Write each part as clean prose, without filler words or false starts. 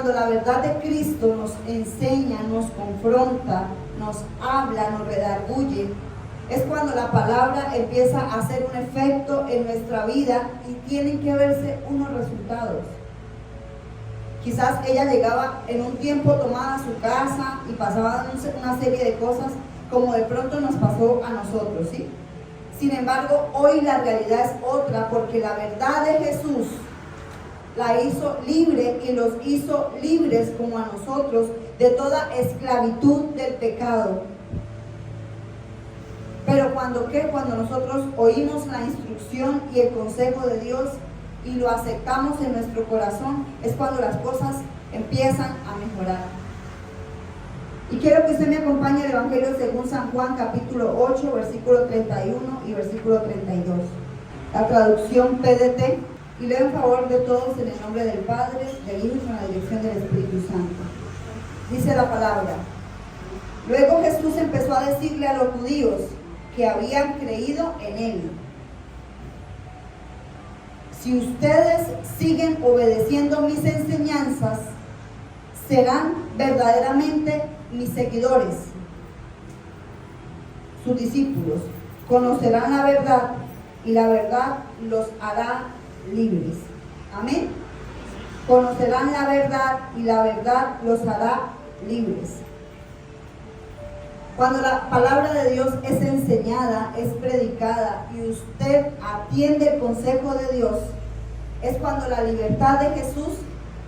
cuando la verdad de Cristo nos enseña, nos confronta, nos habla, nos redarguye, es cuando la palabra empieza a hacer un efecto en nuestra vida y tienen que verse unos resultados. Quizás ella llegaba en un tiempo tomada a su casa y pasaba una serie de cosas como de pronto nos pasó a nosotros, ¿sí? Sin embargo, hoy la realidad es otra, porque la verdad de Jesús la hizo libre y los hizo libres como a nosotros de toda esclavitud del pecado. Pero cuando nosotros oímos la instrucción y el consejo de Dios y lo aceptamos en nuestro corazón, es cuando las cosas empiezan a mejorar. Y quiero que usted me acompañe al Evangelio según San Juan, capítulo 8, versículo 31 y versículo 32. La traducción PDT. Y leo en favor de todos en el nombre del Padre, del Hijo y con la dirección del Espíritu Santo. Dice la palabra: luego Jesús empezó a decirle a los judíos que habían creído en él: si ustedes siguen obedeciendo mis enseñanzas, serán verdaderamente mis seguidores, sus discípulos. Conocerán la verdad y la verdad los hará libres. Amén. Conocerán la verdad y la verdad los hará libres. Cuando la palabra de Dios es enseñada, es predicada y usted atiende el consejo de Dios, es cuando la libertad de Jesús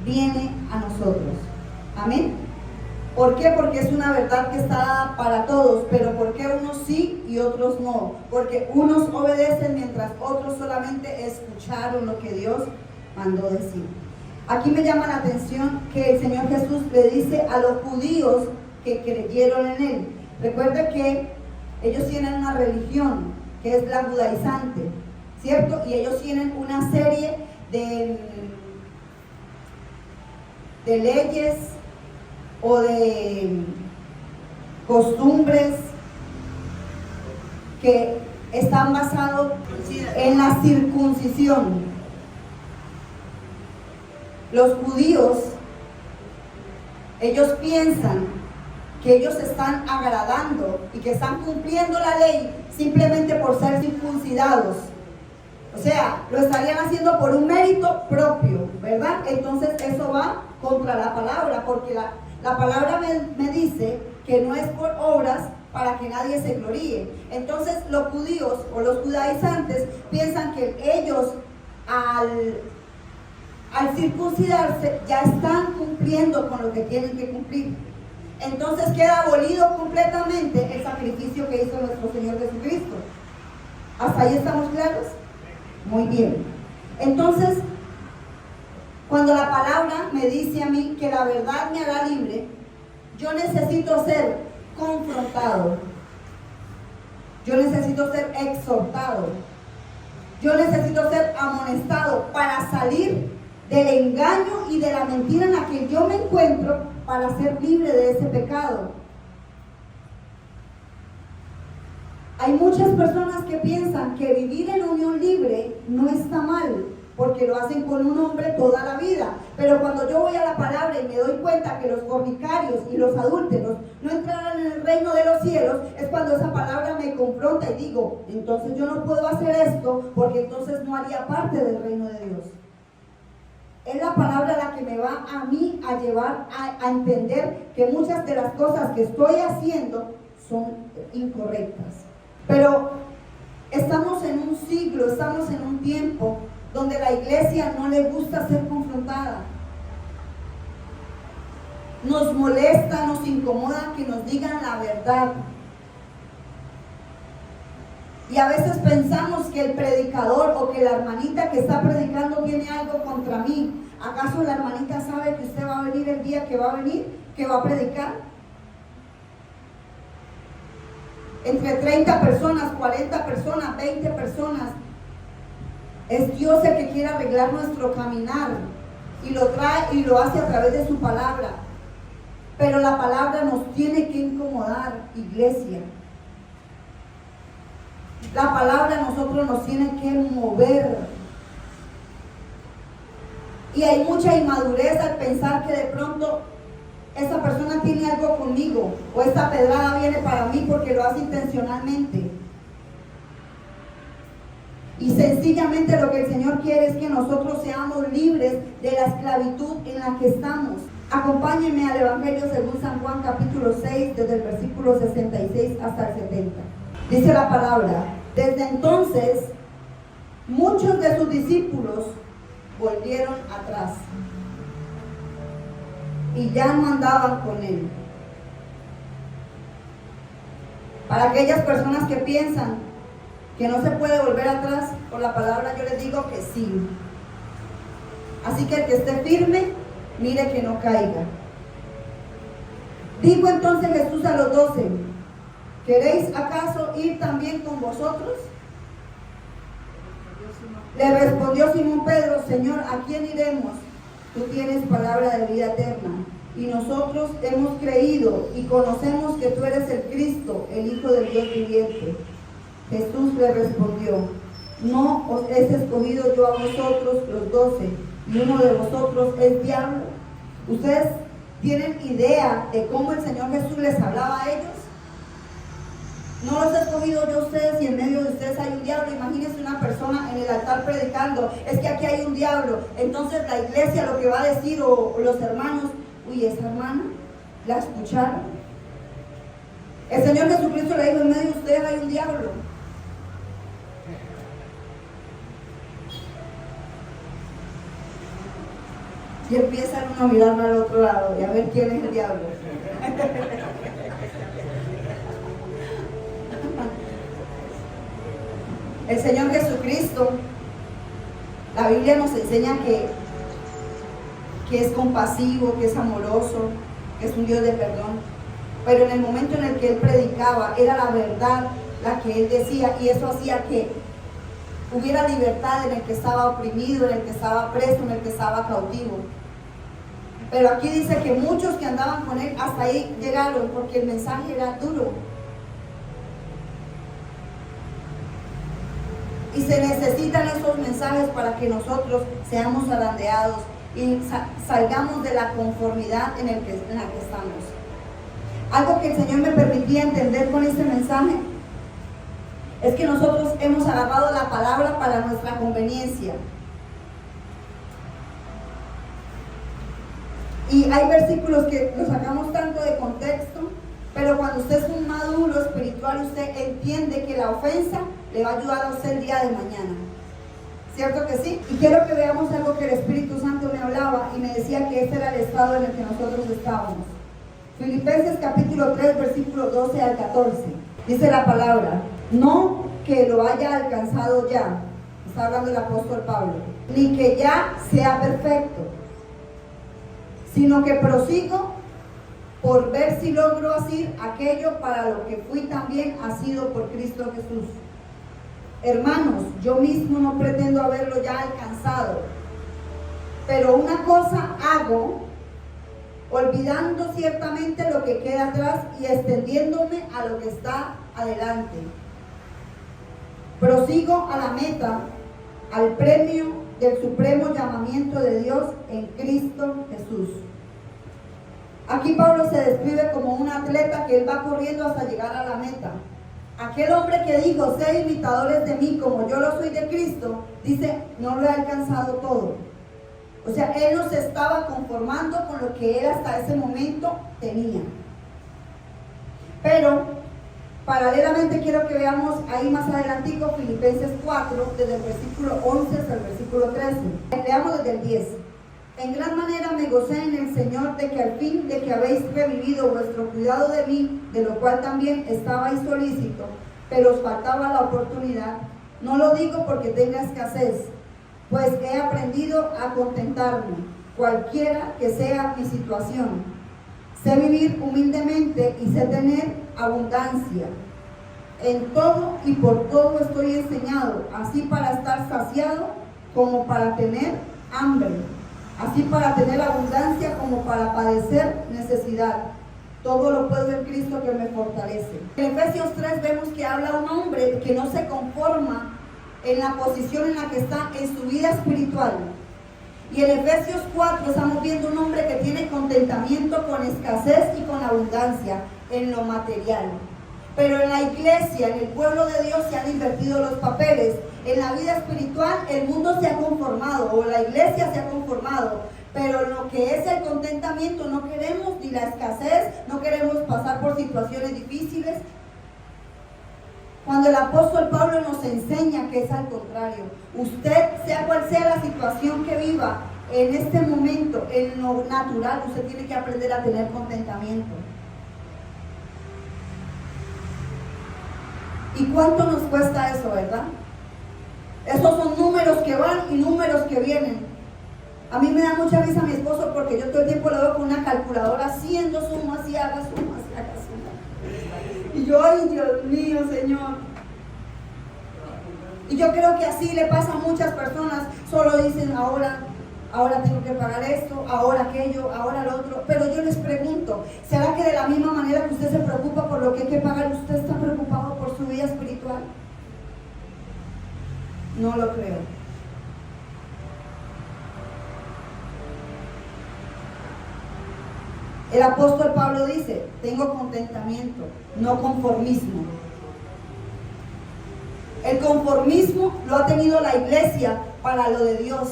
viene a nosotros. Amén. ¿Por qué? Porque es una verdad que está dada para todos, pero ¿por qué unos sí y otros no? Porque unos obedecen mientras otros solamente escucharon lo que Dios mandó decir. Aquí me llama la atención que el Señor Jesús le dice a los judíos que creyeron en él. Recuerde que ellos tienen una religión que es la judaizante, ¿cierto? Y ellos tienen una serie de leyes o de costumbres que están basados en la circuncisión. Los judíos, ellos piensan que ellos están agradando y que están cumpliendo la ley simplemente por ser circuncidados. O sea, lo estarían haciendo por un mérito propio, ¿verdad? Entonces eso va contra la palabra, porque la palabra me dice que no es por obras para que nadie se gloríe. Entonces los judíos o los judaizantes piensan que ellos al circuncidarse ya están cumpliendo con lo que tienen que cumplir. Entonces queda abolido completamente el sacrificio que hizo nuestro Señor Jesucristo. ¿Hasta ahí estamos claros? Muy bien. Entonces, cuando la palabra me dice a mí que la verdad me hará libre, yo necesito ser confrontado. Yo necesito ser exhortado. Yo necesito ser amonestado para salir del engaño y de la mentira en la que yo me encuentro, para ser libre de ese pecado. Hay muchas personas que piensan que vivir en unión libre no está mal, porque lo hacen con un hombre toda la vida. Pero cuando yo voy a la palabra y me doy cuenta que los fornicarios y los adúlteros no entrarán en el reino de los cielos, es cuando esa palabra me confronta y digo, entonces yo no puedo hacer esto, porque entonces no haría parte del reino de Dios. Es la palabra la que me va a mí a llevar a entender que muchas de las cosas que estoy haciendo son incorrectas. Pero estamos en un siglo, estamos en un tiempo donde la iglesia no le gusta ser confrontada. Nos molesta, nos incomoda que nos digan la verdad. Y a veces pensamos que el predicador o que la hermanita que está predicando tiene algo contra mí. ¿Acaso la hermanita sabe que usted va a venir el día que va a venir, que va a predicar? Entre 30 personas, 40 personas, 20 personas. Es Dios el que quiere arreglar nuestro caminar y lo trae y lo hace a través de su palabra. Pero la palabra nos tiene que incomodar, iglesia. La palabra a nosotros nos tiene que mover. Y hay mucha inmadurez al pensar que de pronto esta persona tiene algo conmigo o esta pedrada viene para mí porque lo hace intencionalmente. Y sencillamente lo que el Señor quiere es que nosotros seamos libres de la esclavitud en la que estamos. Acompáñenme al Evangelio según San Juan capítulo 6, desde el versículo 66 hasta el 70. Dice la palabra: desde entonces muchos de sus discípulos volvieron atrás y ya no andaban con él. Para aquellas personas que piensan que no se puede volver atrás, por la palabra yo les digo que sí. Así que el que esté firme, mire que no caiga. Dijo entonces Jesús a los 12: ¿queréis acaso ir también con vosotros? Le respondió Simón Pedro: Señor, ¿a quién iremos? Tú tienes palabra de vida eterna, y nosotros hemos creído y conocemos que tú eres el Cristo, el Hijo del Dios viviente. Jesús le respondió: ¿no os he escogido yo a vosotros los 12, y uno de vosotros es diablo? ¿Ustedes tienen idea de cómo el Señor Jesús les hablaba a ellos? No los he escogido yo a ustedes y en medio de ustedes hay un diablo. Imagínense una persona en el altar predicando: es que aquí hay un diablo. Entonces la iglesia lo que va a decir, o los hermanos: uy, esa hermana, ¿la escucharon? El Señor Jesucristo le dijo: en medio de ustedes hay un diablo. Y empiezan uno a mirarme al otro lado y a ver quién es el diablo. El Señor Jesucristo, la Biblia nos enseña que es compasivo, que es amoroso, que es un Dios de perdón. Pero en el momento en el que Él predicaba, era la verdad la que Él decía, y eso hacía que hubiera libertad en el que estaba oprimido, en el que estaba preso, en el que estaba cautivo. Pero aquí dice que muchos que andaban con Él hasta ahí llegaron, porque el mensaje era duro. Y se necesitan esos mensajes para que nosotros seamos zarandeados y salgamos de la conformidad en la que estamos. Algo que el Señor me permitía entender con este mensaje es que nosotros hemos agarrado la palabra para nuestra conveniencia. Y hay versículos que los sacamos tanto de contexto, pero cuando usted es un maduro espiritual, usted entiende que la ofensa le va a ayudar a usted el día de mañana. ¿Cierto que sí? Y quiero que veamos algo que el Espíritu Santo me hablaba y me decía que este era el estado en el que nosotros estábamos. Filipenses capítulo 3, versículo 12 al 14. Dice la palabra: no que lo haya alcanzado ya, está hablando el apóstol Pablo, ni que ya sea perfecto, sino que prosigo por ver si logro hacer aquello para lo que fui también asido por Cristo Jesús. Hermanos, yo mismo no pretendo haberlo ya alcanzado, pero una cosa hago, olvidando ciertamente lo que queda atrás y extendiéndome a lo que está adelante. Prosigo a la meta, al premio del supremo llamamiento de Dios en Cristo Jesús. Aquí Pablo se describe como un atleta que él va corriendo hasta llegar a la meta. Aquel hombre que dijo: sed imitadores de mí como yo lo soy de Cristo, dice: no lo he alcanzado todo. O sea, él no se estaba conformando con lo que él hasta ese momento tenía. Pero paralelamente quiero que veamos ahí más adelantico Filipenses 4, desde el versículo 11 hasta el versículo 13. Leamos desde el 10. En gran manera me gocé en el Señor de que al fin de que habéis revivido vuestro cuidado de mí, de lo cual también estabais solícito, pero os faltaba la oportunidad. No lo digo porque tenga escasez, pues he aprendido a contentarme, cualquiera que sea mi situación. Sé vivir humildemente y sé tener abundancia. En todo y por todo estoy enseñado, así para estar saciado como para tener hambre, así para tener abundancia como para padecer necesidad. Todo lo puedo en Cristo que me fortalece. En Efesios 3 vemos que habla un hombre que no se conforma en la posición en la que está en su vida espiritual. Y en Efesios 4 estamos viendo un hombre que tiene contentamiento con escasez y con abundancia en lo material. Pero en la iglesia, en el pueblo de Dios, se han invertido los papeles. En la vida espiritual el mundo se ha conformado, o la iglesia se ha conformado. Pero lo que es el contentamiento, no queremos ni la escasez, no queremos pasar por situaciones difíciles. Cuando el apóstol Pablo nos enseña que es al contrario. Usted, sea cual sea la situación que viva en este momento, en lo natural, usted tiene que aprender a tener contentamiento. ¿Y cuánto nos cuesta eso, verdad? Esos son números que van y números que vienen. A mí me da mucha risa mi esposo porque yo todo el tiempo lo veo con una calculadora haciendo sumas y haga sumas y haga sumas. Y yo, ay Dios mío, Señor. Y yo creo que así le pasa a muchas personas. Solo dicen ahora tengo que pagar esto, ahora aquello, ahora lo otro. Pero yo les pregunto, ¿será que de la misma manera que usted se preocupa por lo que hay que pagar, usted está preocupado por su vida espiritual? No lo creo. El apóstol Pablo dice, tengo contentamiento, no conformismo. El conformismo lo ha tenido la iglesia para lo de Dios.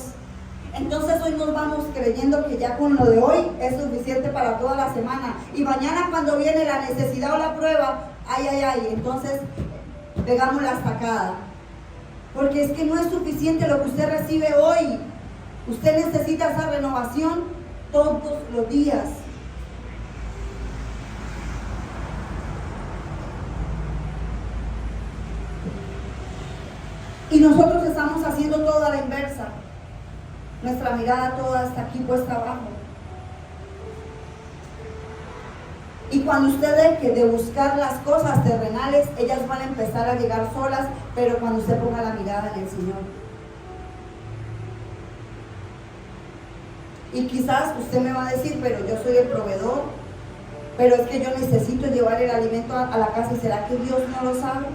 Entonces hoy nos vamos creyendo que ya con lo de hoy es suficiente para toda la semana. Y mañana cuando viene la necesidad o la prueba, entonces pegamos la estacada. Porque es que no es suficiente lo que usted recibe hoy. Usted necesita esa renovación todos los días. Y nosotros estamos haciendo todo a la inversa. Nuestra mirada toda está aquí puesta abajo. Y cuando usted deje de buscar las cosas terrenales, ellas van a empezar a llegar solas, pero cuando usted ponga la mirada en el Señor. Y quizás usted me va a decir, pero yo soy el proveedor, pero es que yo necesito llevar el alimento a la casa. ¿Y será que Dios no lo sabe?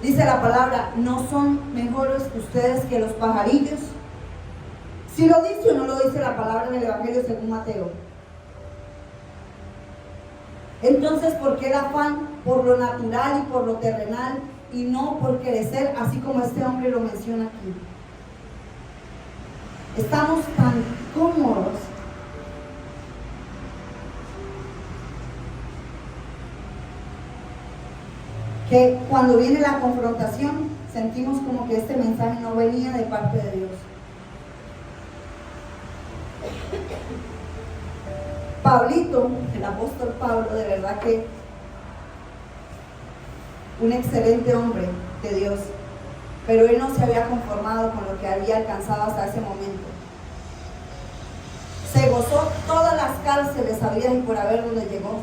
Dice la palabra, ¿no son mejores ustedes que los pajarillos? ¿Sí lo dice o no lo dice la palabra en el Evangelio según Mateo? Entonces, ¿por qué el afán por lo natural y por lo terrenal y no por crecer, así como este hombre lo menciona aquí? Estamos tan cómodos que cuando viene la confrontación sentimos como que este mensaje no venía de parte de Dios. Pablito, el apóstol Pablo, de verdad que un excelente hombre de Dios, pero él no se había conformado con lo que había alcanzado hasta ese momento. Se gozó todas las cárceles habidas y por haber donde llegó.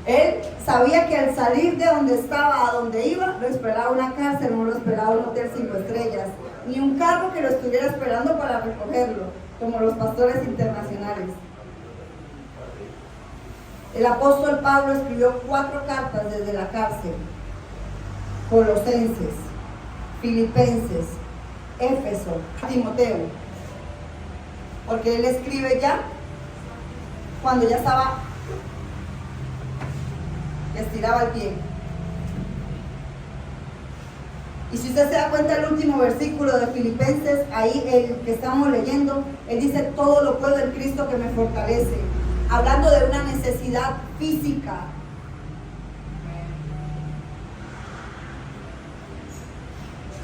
Él sabía que al salir de donde estaba a donde iba, lo esperaba una cárcel, no lo esperaba un hotel 5 estrellas, ni un carro que lo estuviera esperando para recogerlo, como los pastores internacionales. El apóstol Pablo escribió 4 cartas desde la cárcel: Colosenses, Filipenses, Éfeso, Timoteo, porque él escribe ya cuando ya estaba, estiraba el pie. Y si usted se da cuenta, el último versículo de Filipenses, ahí el que estamos leyendo, él dice, todo lo puedo en Cristo que me fortalece, hablando de una necesidad física.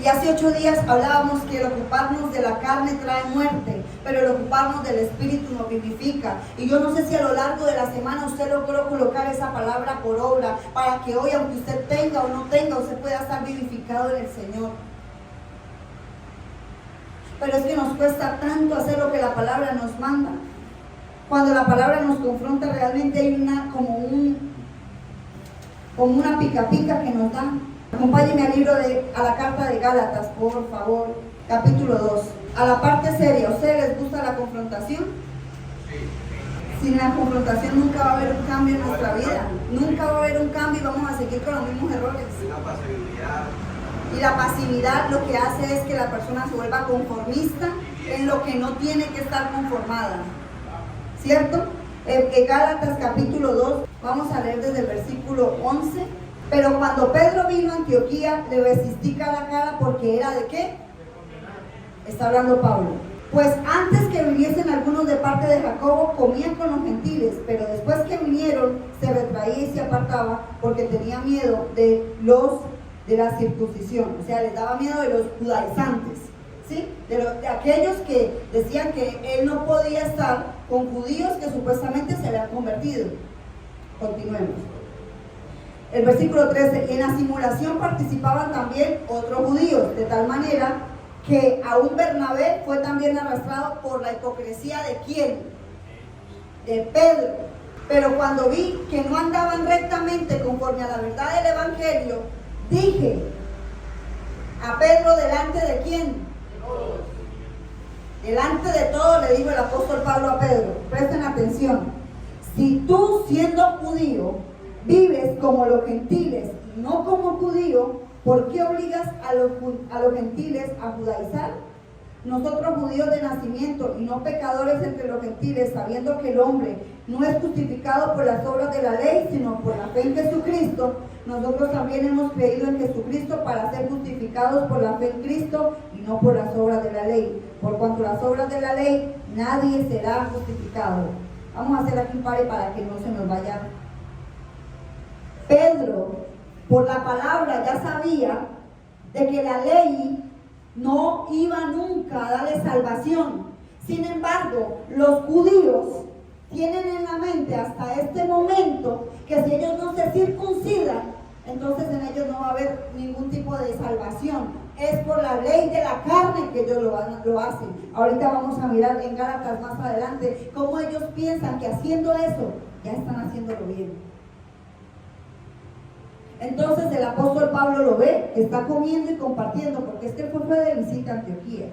Y hace 8 días hablábamos que el ocuparnos de la carne trae muerte, pero el ocuparnos del Espíritu nos vivifica. Y yo no sé si a lo largo de la semana usted logró colocar esa palabra por obra, para que hoy, aunque usted tenga o no tenga, usted pueda estar vivificado en el Señor. Pero es que nos cuesta tanto hacer lo que la palabra nos manda. Cuando la palabra nos confronta, realmente hay como una pica pica que nos da. Acompáñenme al libro a la carta de Gálatas, por favor, capítulo 2. A la parte seria, ¿a ustedes les gusta la confrontación? Sin la confrontación nunca va a haber un cambio en nuestra vida. Nunca va a haber un cambio y vamos a seguir con los mismos errores. Una pasividad. Y la pasividad lo que hace es que la persona se vuelva conformista en lo que no tiene que estar conformada. ¿Cierto? En Gálatas capítulo 2, vamos a leer desde el versículo 11. Pero cuando Pedro vino a Antioquía, le resistí cara a cara porque era ¿de qué? Está hablando Pablo. Pues antes que viniesen algunos de parte de Jacobo, comían con los gentiles, pero después que vinieron, se retraía y se apartaba porque tenía miedo de la circuncisión. O sea, les daba miedo de los judaizantes, ¿sí? De aquellos que decían que él no podía estar con judíos que supuestamente se habían convertido. Continuemos. El versículo 13, y en la simulación participaban también otros judíos, de tal manera que aún Bernabé fue también arrastrado por la hipocresía ¿de quién? De Pedro. Pero cuando vi que no andaban rectamente conforme a la verdad del evangelio, dije a Pedro delante de quién? Delante de todo le dijo el apóstol Pablo a Pedro, presten atención, si tú siendo judío vives como los gentiles y no como judío, ¿por qué obligas a los gentiles a judaizar? Nosotros judíos de nacimiento y no pecadores entre los gentiles, sabiendo que el hombre no es justificado por las obras de la ley, sino por la fe en Jesucristo, nosotros también hemos creído en Jesucristo para ser justificados por la fe en Cristo y no por las obras de la ley. Por cuanto las obras de la ley, nadie será justificado. Vamos a hacer aquí un pare para que no se nos vaya. Pedro, por la palabra, ya sabía de que la ley no iba nunca a darle salvación. Sin embargo, los judíos tienen en la mente hasta este momento que si ellos no se circuncidan, entonces en ellos no va a haber ningún tipo de salvación. Es por la ley de la carne que ellos lo hacen. Ahorita vamos a mirar en Gálatas más adelante cómo ellos piensan que haciendo eso ya están haciéndolo bien. Entonces el apóstol Pablo lo ve, que está comiendo y compartiendo, porque es que fue de visita a Antioquía.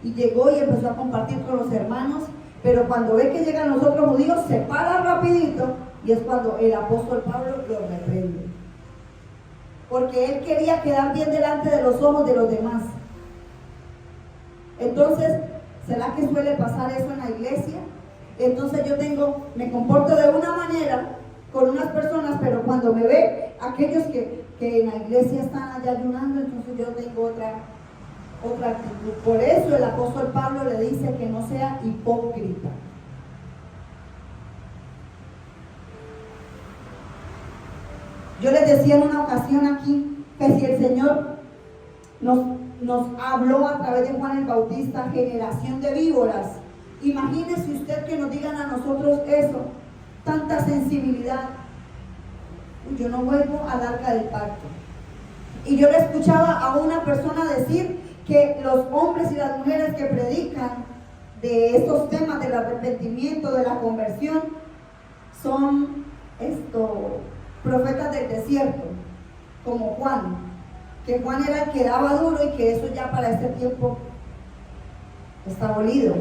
Y llegó y empezó a compartir con los hermanos, pero cuando ve que llegan los otros judíos, se para rapidito, y es cuando el apóstol Pablo lo reprende. Porque él quería quedar bien delante de los ojos de los demás. Entonces, ¿será que suele pasar eso en la iglesia? Entonces me comporto de una manera con unas personas, pero cuando me ve aquellos que en la iglesia están allá ayunando, entonces yo tengo otra actitud. Por eso el apóstol Pablo le dice que no sea hipócrita. Yo les decía en una ocasión aquí que si el Señor nos habló a través de Juan el Bautista, generación de víboras, imagínese usted que nos digan a nosotros eso, tanta sensibilidad. Yo no vuelvo al arca del pacto. Y yo le escuchaba a una persona decir que los hombres y las mujeres que predican de estos temas del arrepentimiento, de la conversión, son profetas del desierto, como Juan, que Juan era el que daba duro y que eso ya para este tiempo está abolido.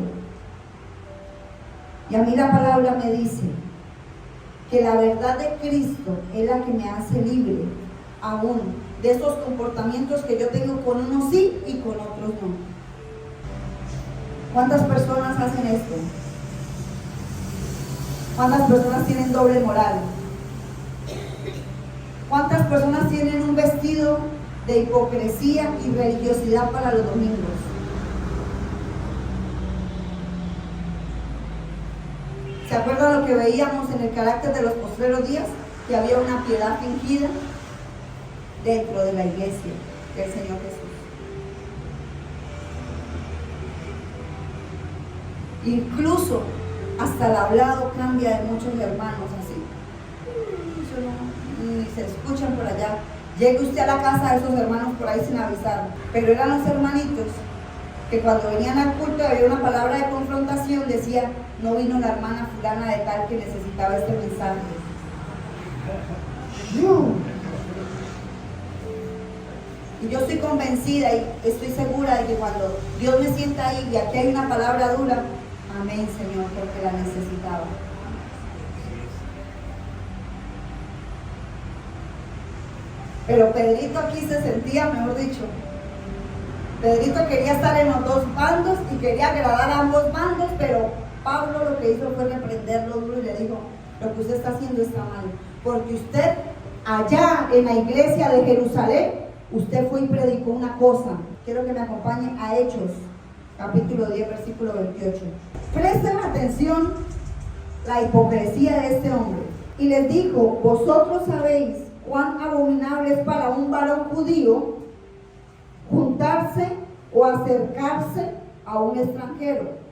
Y a mí la palabra me dice que la verdad de Cristo es la que me hace libre aún de esos comportamientos que yo tengo con unos sí y con otros no. ¿Cuántas personas hacen esto? ¿Cuántas personas tienen doble moral? ¿Cuántas personas tienen un vestido de hipocresía y religiosidad para los domingos? ¿Se acuerdan lo que veíamos en el carácter de los postreros días? Que había una piedad fingida dentro de la iglesia del Señor Jesús. Incluso hasta el hablado cambia de muchos hermanos así. Ni se escuchan por allá. Llegue usted a la casa de esos hermanos por ahí sin avisar. Pero eran los hermanitos que cuando venían al culto había una palabra de confrontación, decía: no vino la hermana fulana de tal que necesitaba este mensaje. Y yo estoy convencida y estoy segura de que cuando Dios me sienta ahí y aquí hay una palabra dura, amén, Señor, porque la necesitaba. Pero Pedrito aquí se sentía, mejor dicho, Pedrito quería estar en los dos bandos y quería agradar a ambos bandos, pero Pablo lo que hizo fue reprenderlo duro y le dijo: lo que usted está haciendo está mal, porque usted allá en la iglesia de Jerusalén, usted fue y predicó una cosa. Quiero que me acompañe a Hechos, capítulo 10, versículo 28. Presten atención la hipocresía de este hombre. Y les dijo: vosotros sabéis cuán abominable es para un varón judío juntarse o acercarse a un extranjero.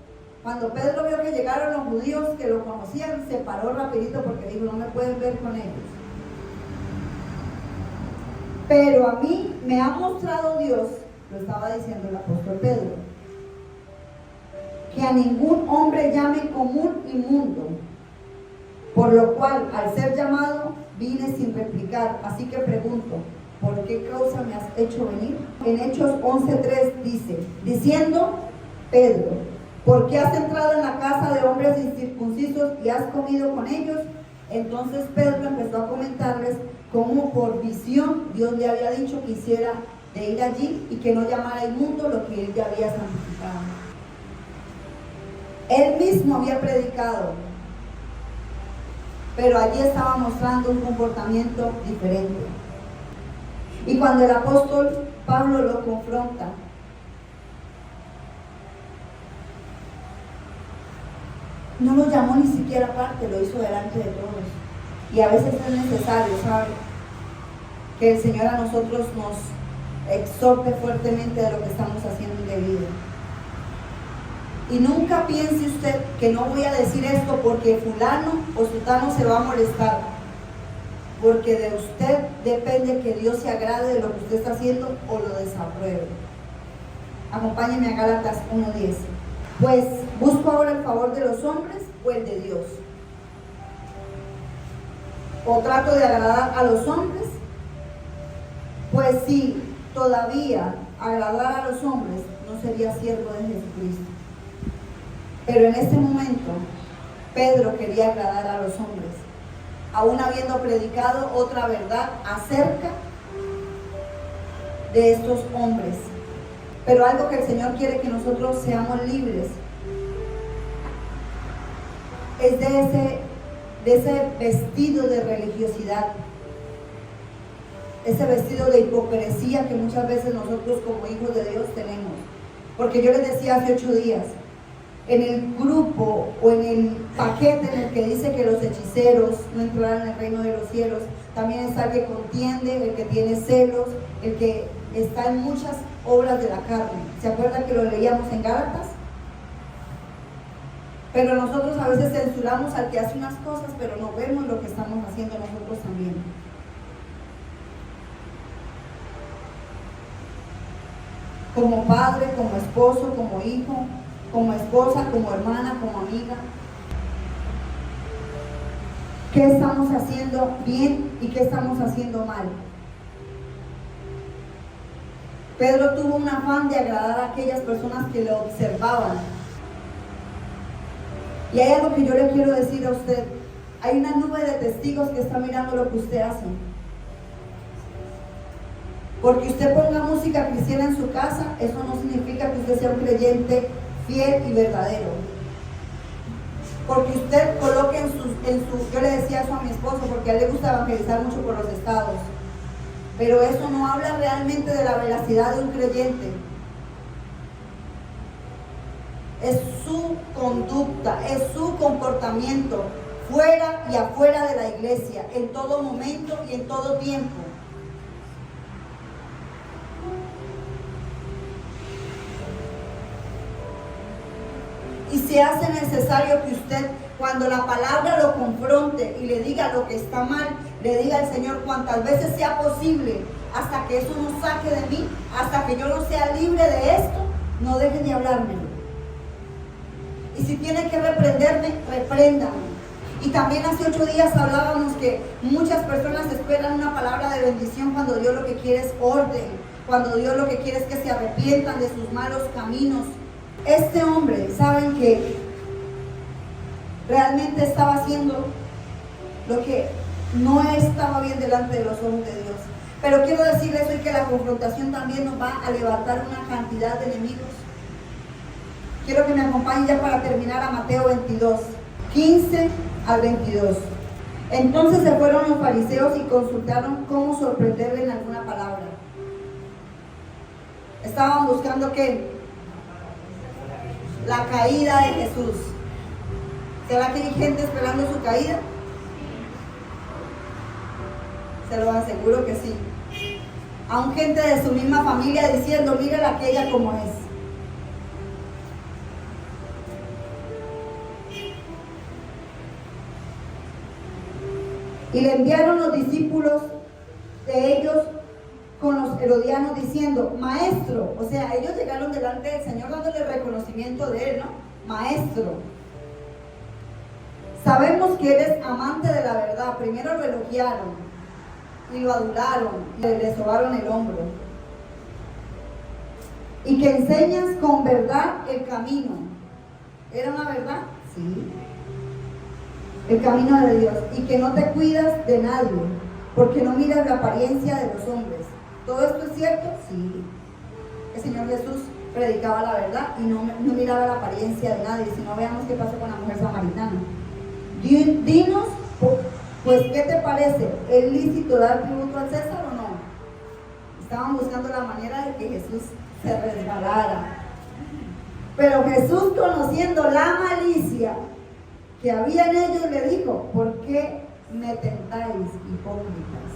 Cuando Pedro vio que llegaron los judíos que lo conocían, se paró rapidito porque dijo: no me pueden ver con ellos. Pero a mí me ha mostrado Dios, lo estaba diciendo el apóstol Pedro, que a ningún hombre llame común inmundo, por lo cual al ser llamado vine sin replicar. Así que pregunto: ¿por qué causa me has hecho venir? En Hechos 11:3 dice, diciendo Pedro: ¿por qué has entrado en la casa de hombres incircuncisos y has comido con ellos? Entonces Pedro empezó a comentarles cómo por visión Dios le había dicho que hiciera de ir allí y que no llamara inmundo lo que él ya había santificado. Él mismo había predicado, pero allí estaba mostrando un comportamiento diferente. Y cuando el apóstol Pablo lo confronta, no lo llamó ni siquiera aparte, lo hizo delante de todos. Y a veces es necesario, ¿sabe?, que el Señor a nosotros nos exhorte fuertemente de lo que estamos haciendo indebido. Y nunca piense usted que no voy a decir esto porque fulano o sutano se va a molestar. Porque de usted depende que Dios se agrade de lo que usted está haciendo o lo desapruebe. Acompáñenme a Gálatas 1:10. Pues, ¿busco ahora el favor de los hombres o el de Dios? ¿O trato de agradar a los hombres? Pues si todavía agradara a los hombres, no sería siervo de Jesucristo. Pero en este momento, Pedro quería agradar a los hombres, aún habiendo predicado otra verdad acerca de estos hombres. Pero algo que el Señor quiere que nosotros seamos libres es de ese vestido de religiosidad, ese vestido de hipocresía que muchas veces nosotros como hijos de Dios tenemos. Porque yo les decía hace 8 días, en el grupo o en el paquete en el que dice que los hechiceros no entrarán en el reino de los cielos, también está el que contiende, el que tiene celos, el que está en muchas obras de la carne. ¿Se acuerdan que lo leíamos en Gálatas? Pero nosotros a veces censuramos al que hace unas cosas, pero no vemos lo que estamos haciendo nosotros también. Como padre, como esposo, como hijo, como esposa, como hermana, como amiga. ¿Qué estamos haciendo bien y qué estamos haciendo mal? Pedro tuvo un afán de agradar a aquellas personas que lo observaban. Y hay algo que yo le quiero decir a usted. Hay una nube de testigos que está mirando lo que usted hace. Porque usted ponga música cristiana en su casa, eso no significa que usted sea un creyente fiel y verdadero. Porque usted coloque yo le decía eso a mi esposo, porque a él le gusta evangelizar mucho por los estados, pero eso no habla realmente de la veracidad de un creyente. Es su conducta, es su comportamiento fuera y afuera de la iglesia, en todo momento y en todo tiempo. Y se hace necesario que usted, cuando la palabra lo confronte y le diga lo que está mal, le diga al Señor cuantas veces sea posible, hasta que eso no saque de mí, hasta que yo no sea libre de esto, no dejen de hablarme. Y si tiene que reprenderme, repréndame. Y también hace 8 días hablábamos que muchas personas esperan una palabra de bendición cuando Dios lo que quiere es orden, cuando Dios lo que quiere es que se arrepientan de sus malos caminos. Este hombre, ¿saben que realmente estaba haciendo lo que no estaba bien delante de los ojos de Dios? Pero quiero decirles hoy que la confrontación también nos va a levantar una cantidad de enemigos. Quiero que me acompañen ya para terminar a Mateo 22, 15 al 22. Entonces se fueron los fariseos y consultaron cómo sorprenderle en alguna palabra. Estaban buscando ¿qué? La caída de Jesús. ¿Será que hay gente esperando su caída? Se lo aseguro que sí. Aún gente de su misma familia diciendo, mira aquella como es. Y le enviaron los discípulos de ellos con los herodianos diciendo, maestro, o sea, ellos llegaron delante del Señor dándole reconocimiento de él, ¿no? Maestro, sabemos que eres amante de la verdad. Primero lo elogiaron y lo adularon y le sobaron el hombro. Y que enseñas con verdad el camino. ¿Era una verdad? Sí. El camino de Dios, y que no te cuidas de nadie, porque no miras la apariencia de los hombres. ¿Todo esto es cierto? Sí. El Señor Jesús predicaba la verdad y no miraba la apariencia de nadie. Si no, veamos qué pasó con la mujer samaritana. Dinos, pues, ¿qué te parece? ¿Es lícito dar tributo al César o no? Estaban buscando la manera de que Jesús se resbalara. Pero Jesús, conociendo la malicia que había en ellos, le dijo, ¿por qué me tentáis, hipócritas?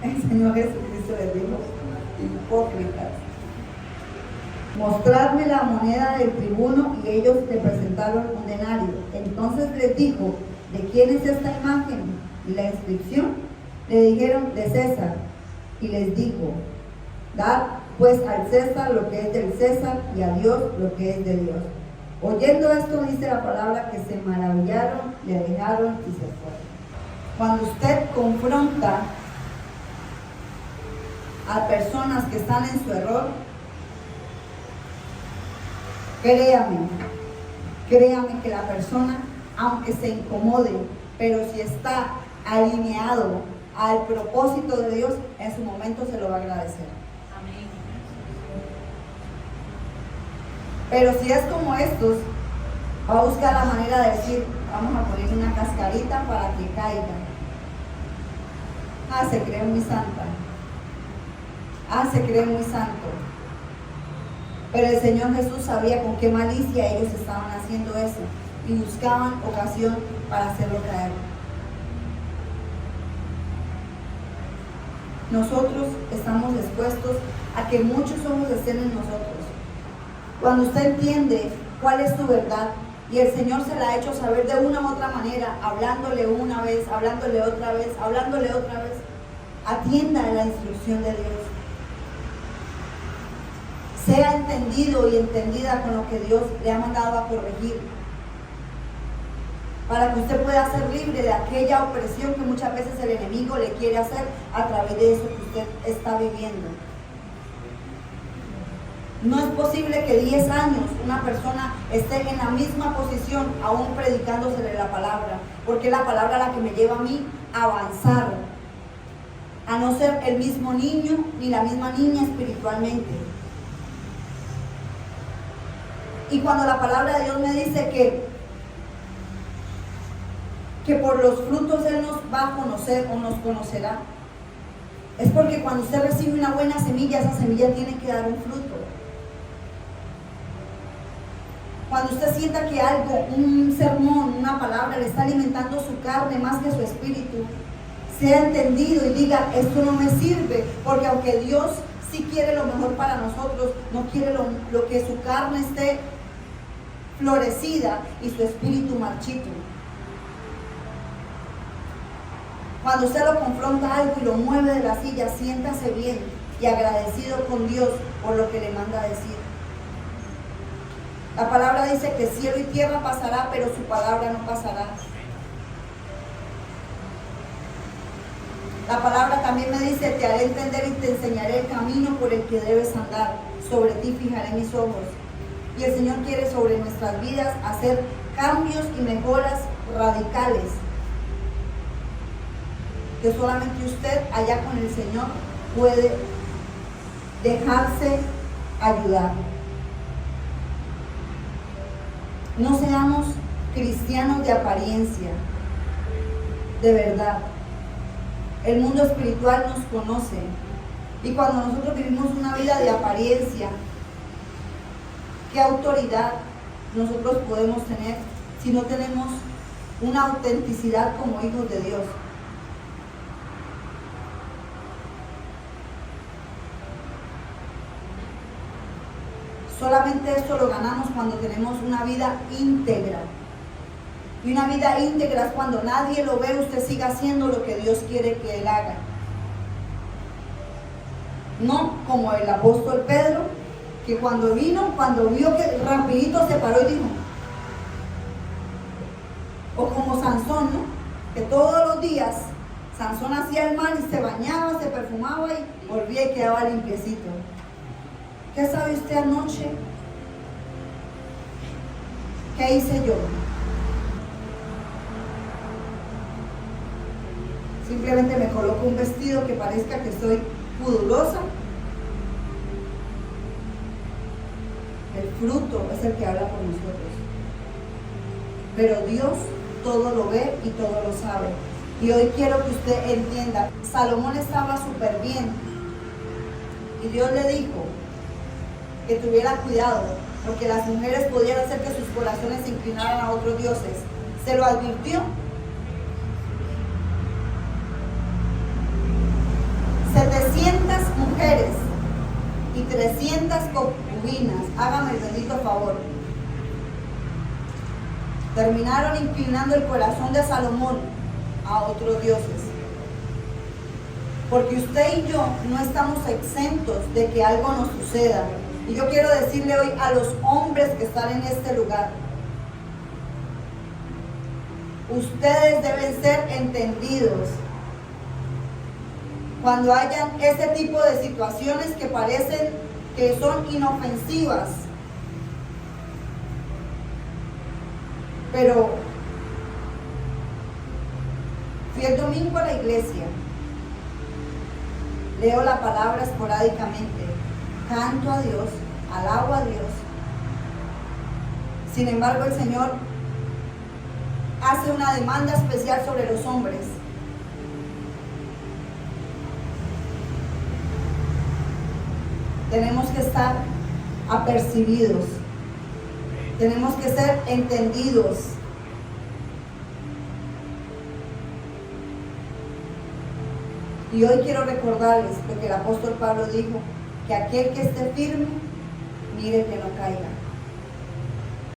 El Señor Jesucristo les dijo, hipócritas, mostradme la moneda del tribuno, y ellos le presentaron un denario. Entonces les dijo, ¿de quién es esta imagen y la inscripción? Le dijeron, de César. Y les dijo, dad pues al César lo que es del César, y a Dios lo que es de Dios. Oyendo esto, dice la palabra, que se maravillaron, le dejaron y se fueron. Cuando usted confronta a personas que están en su error, créame que la persona, aunque se incomode, pero si está alineado al propósito de Dios, en su momento se lo va a agradecer. Pero si es como estos, va a buscar la manera de decir, vamos a poner una cascarita para que caiga. Se cree muy santa. Se cree muy santo. Pero el Señor Jesús sabía con qué malicia ellos estaban haciendo eso y buscaban ocasión para hacerlo caer. Nosotros estamos expuestos a que muchos ojos estén en nosotros. Cuando usted entiende cuál es tu verdad y el Señor se la ha hecho saber de una u otra manera, hablándole una vez, hablándole otra vez, atienda a la instrucción de Dios. Sea entendido y entendida con lo que Dios le ha mandado a corregir, para que usted pueda ser libre de aquella opresión que muchas veces el enemigo le quiere hacer a través de eso que usted está viviendo. No es posible que 10 años una persona esté en la misma posición, aún predicándosele la palabra, porque es la palabra la que me lleva a mí a avanzar, a no ser el mismo niño ni la misma niña espiritualmente. Y cuando la palabra de Dios me dice que por los frutos Él nos va a conocer o nos conocerá, es porque cuando usted recibe una buena semilla, esa semilla tiene que dar un fruto. Cuando usted sienta que algo, un sermón, una palabra, le está alimentando su carne más que su espíritu, sea entendido y diga, esto no me sirve, porque aunque Dios sí quiere lo mejor para nosotros, no quiere lo que su carne esté florecida y su espíritu marchito. Cuando usted lo confronta algo y lo mueve de la silla, siéntase bien y agradecido con Dios por lo que le manda a decir. La palabra dice que cielo y tierra pasará, pero su palabra no pasará. La palabra también me dice, te haré entender y te enseñaré el camino por el que debes andar. Sobre ti fijaré mis ojos. Y el Señor quiere sobre nuestras vidas hacer cambios y mejoras radicales. que solamente usted allá con el Señor puede dejarse ayudar. No seamos cristianos de apariencia, de verdad. El mundo espiritual nos conoce, y cuando nosotros vivimos una vida de apariencia, ¿qué autoridad nosotros podemos tener si no tenemos una autenticidad como hijos de Dios? Solamente esto lo ganamos cuando tenemos una vida íntegra. Y una vida íntegra es cuando nadie lo ve, usted siga haciendo lo que Dios quiere que él haga. No como el apóstol Pedro, que cuando vio que rapidito se paró y dijo. O como Sansón, ¿no? Que todos los días Sansón hacía el mal y se bañaba, se perfumaba y volvía y quedaba limpiecito. ¿Qué sabe usted anoche? ¿Qué hice yo? Simplemente me coloco un vestido que parezca que estoy pudorosa. El fruto es el que habla por nosotros. Pero Dios todo lo ve y todo lo sabe. Y hoy quiero que usted entienda, Salomón estaba súper bien. Y Dios le dijo que tuviera cuidado, porque las mujeres podían hacer que sus corazones se inclinaran a otros dioses. Se lo advirtió. 700 mujeres y 300 concubinas, hágame el bendito favor, terminaron inclinando el corazón de Salomón a otros dioses. Porque usted y yo no estamos exentos de que algo nos suceda. Y yo quiero decirle hoy a los hombres que están en este lugar, ustedes deben ser entendidos. Cuando hayan este tipo de situaciones que parecen que son inofensivas, pero fui el domingo a la iglesia, leo la palabra esporádicamente, canto a Dios, alabo a Dios. Sin embargo, el Señor hace una demanda especial sobre los hombres. Tenemos que estar apercibidos, tenemos que ser entendidos. Y hoy quiero recordarles lo que el apóstol Pablo dijo, que aquel que esté firme, mire que no caiga.